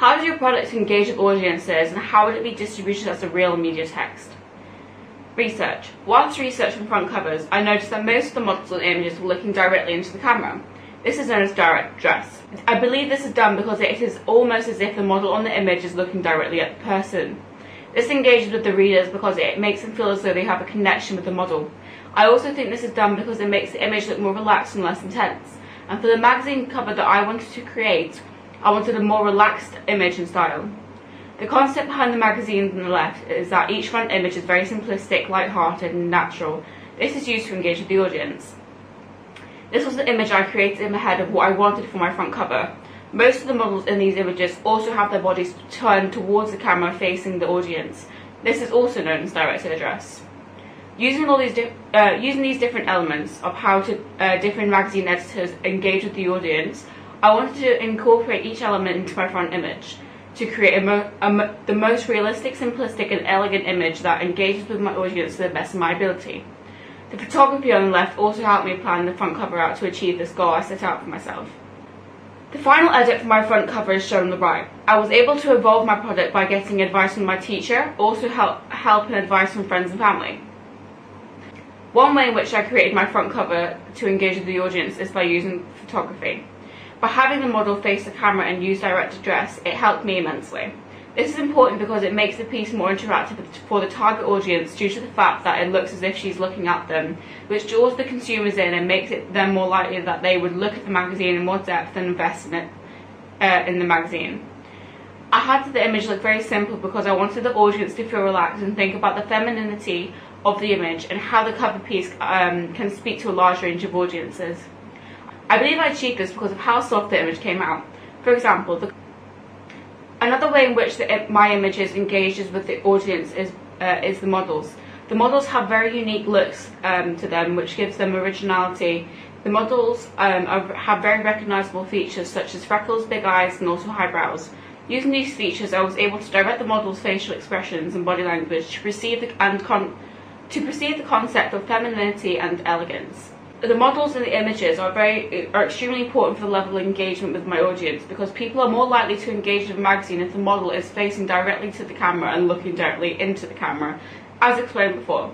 How does your product engage with audiences, and how would it be distributed as a real media text? Research. Whilst researching front covers, I noticed that most of the models and images were looking directly into the camera. This is known as direct address. I believe this is done because it is almost as if the model on the image is looking directly at the person. This engages with the readers because it makes them feel as though they have a connection with the model. I also think this is done because it makes the image look more relaxed and less intense. And for the magazine cover that I wanted to create, I wanted a more relaxed image and style. The concept behind the magazine on the left is that each front image is very simplistic, light-hearted and natural. This is used to engage with the audience. This was the image I created in my head of what I wanted for my front cover. Most of the models in these images also have their bodies turned towards the camera facing the audience. This is also known as direct address. Using these different elements of how different magazine editors engage with the audience, I wanted to incorporate each element into my front image to create the most realistic, simplistic and elegant image that engages with my audience to the best of my ability. The photography on the left also helped me plan the front cover out to achieve this goal I set out for myself. The final edit for my front cover is shown on the right. I was able to evolve my product by getting advice from my teacher, also help and advice from friends and family. One way in which I created my front cover to engage with the audience is by using photography. By having the model face the camera and use direct address, it helped me immensely. This is important because it makes the piece more interactive for the target audience due to the fact that it looks as if she's looking at them, which draws the consumers in and makes it them more likely that they would look at the magazine in more depth and invest in it in the magazine. I had the image look very simple because I wanted the audience to feel relaxed and think about the femininity of the image and how the cover piece can speak to a large range of audiences. I believe I achieved this because of how soft the image came out. For example, another way in which my images engages with the audience is the models. The models have very unique looks to them, which gives them originality. The models have very recognizable features such as freckles, big eyes, and also high brows. Using these features, I was able to direct the model's facial expressions and body language to perceive the concept of femininity and elegance. The models in the images are extremely important for the level of engagement with my audience because people are more likely to engage with a magazine if the model is facing directly to the camera and looking directly into the camera, as explained before.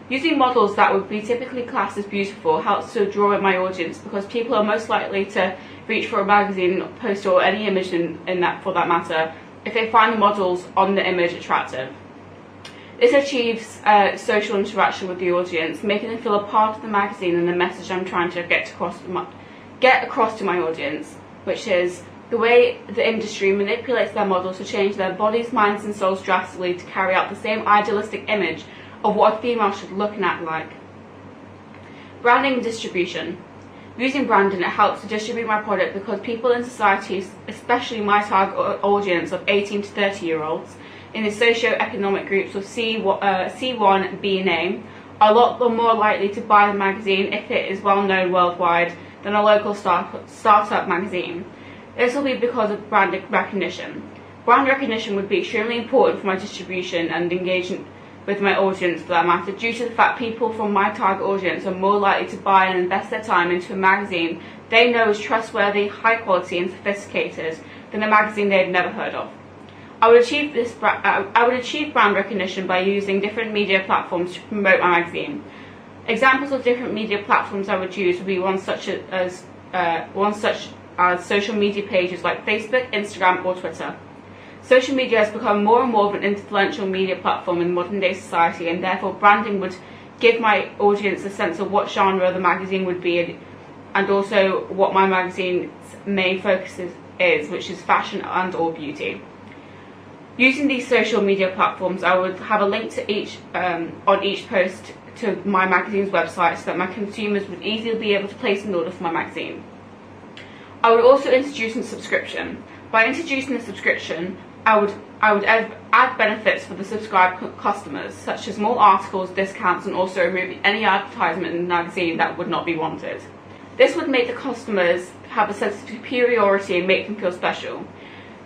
Using models that would be typically classed as beautiful helps to draw in my audience because people are most likely to reach for a magazine, poster or any image in that for that matter if they find the models on the image attractive. This achieves social interaction with the audience, making them feel a part of the magazine and the message I'm trying to get across to my audience, which is the way the industry manipulates their models to change their bodies, minds and souls drastically to carry out the same idealistic image of what a female should look and act like. Branding and distribution. Using branding, it helps to distribute my product because people in society, especially my target audience of 18 to 30-year-olds, in the socio-economic groups of C1, B and A, are a lot more likely to buy the magazine if it is well known worldwide than a local startup magazine. This will be because of brand recognition. Brand recognition would be extremely important for my distribution and engagement with my audience for that matter, due to the fact people from my target audience are more likely to buy and invest their time into a magazine they know is trustworthy, high quality and sophisticated than a magazine they've never heard of. I would achieve brand recognition by using different media platforms to promote my magazine. Examples of different media platforms I would use would be one such as social media pages like Facebook, Instagram or Twitter. Social media has become more and more of an influential media platform in modern day society, and therefore branding would give my audience a sense of what genre the magazine would be and also what my magazine's main focus is, which is fashion and or beauty. Using these social media platforms, I would have a link to each on each post to my magazine's website so that my consumers would easily be able to place an order for my magazine. I would also introduce a subscription. By introducing a subscription, I would add benefits for the subscribed customers, such as more articles, discounts, and also remove any advertisement in the magazine that would not be wanted. This would make the customers have a sense of superiority and make them feel special.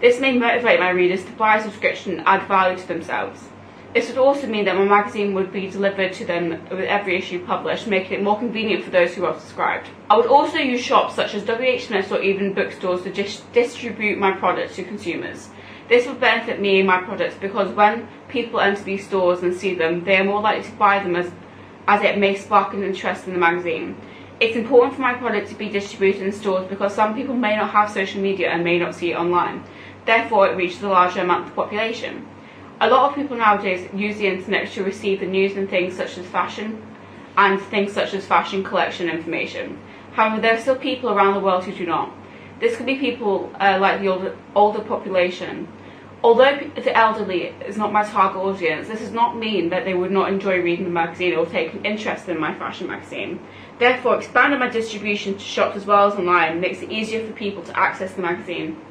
This may motivate my readers to buy a subscription and add value to themselves. This would also mean that my magazine would be delivered to them with every issue published, making it more convenient for those who are subscribed. I would also use shops such as WH Smith's or even bookstores to distribute my products to consumers. This would benefit me and my products because when people enter these stores and see them, they are more likely to buy them as it may spark an interest in the magazine. It's important for my product to be distributed in stores because some people may not have social media and may not see it online. Therefore, it reaches a larger amount of the population. A lot of people nowadays use the internet to receive the news and things such as fashion collection information. However, there are still people around the world who do not. This could be people like the older population. Although the elderly is not my target audience, this does not mean that they would not enjoy reading the magazine or take an interest in my fashion magazine. Therefore, expanding my distribution to shops as well as online makes it easier for people to access the magazine.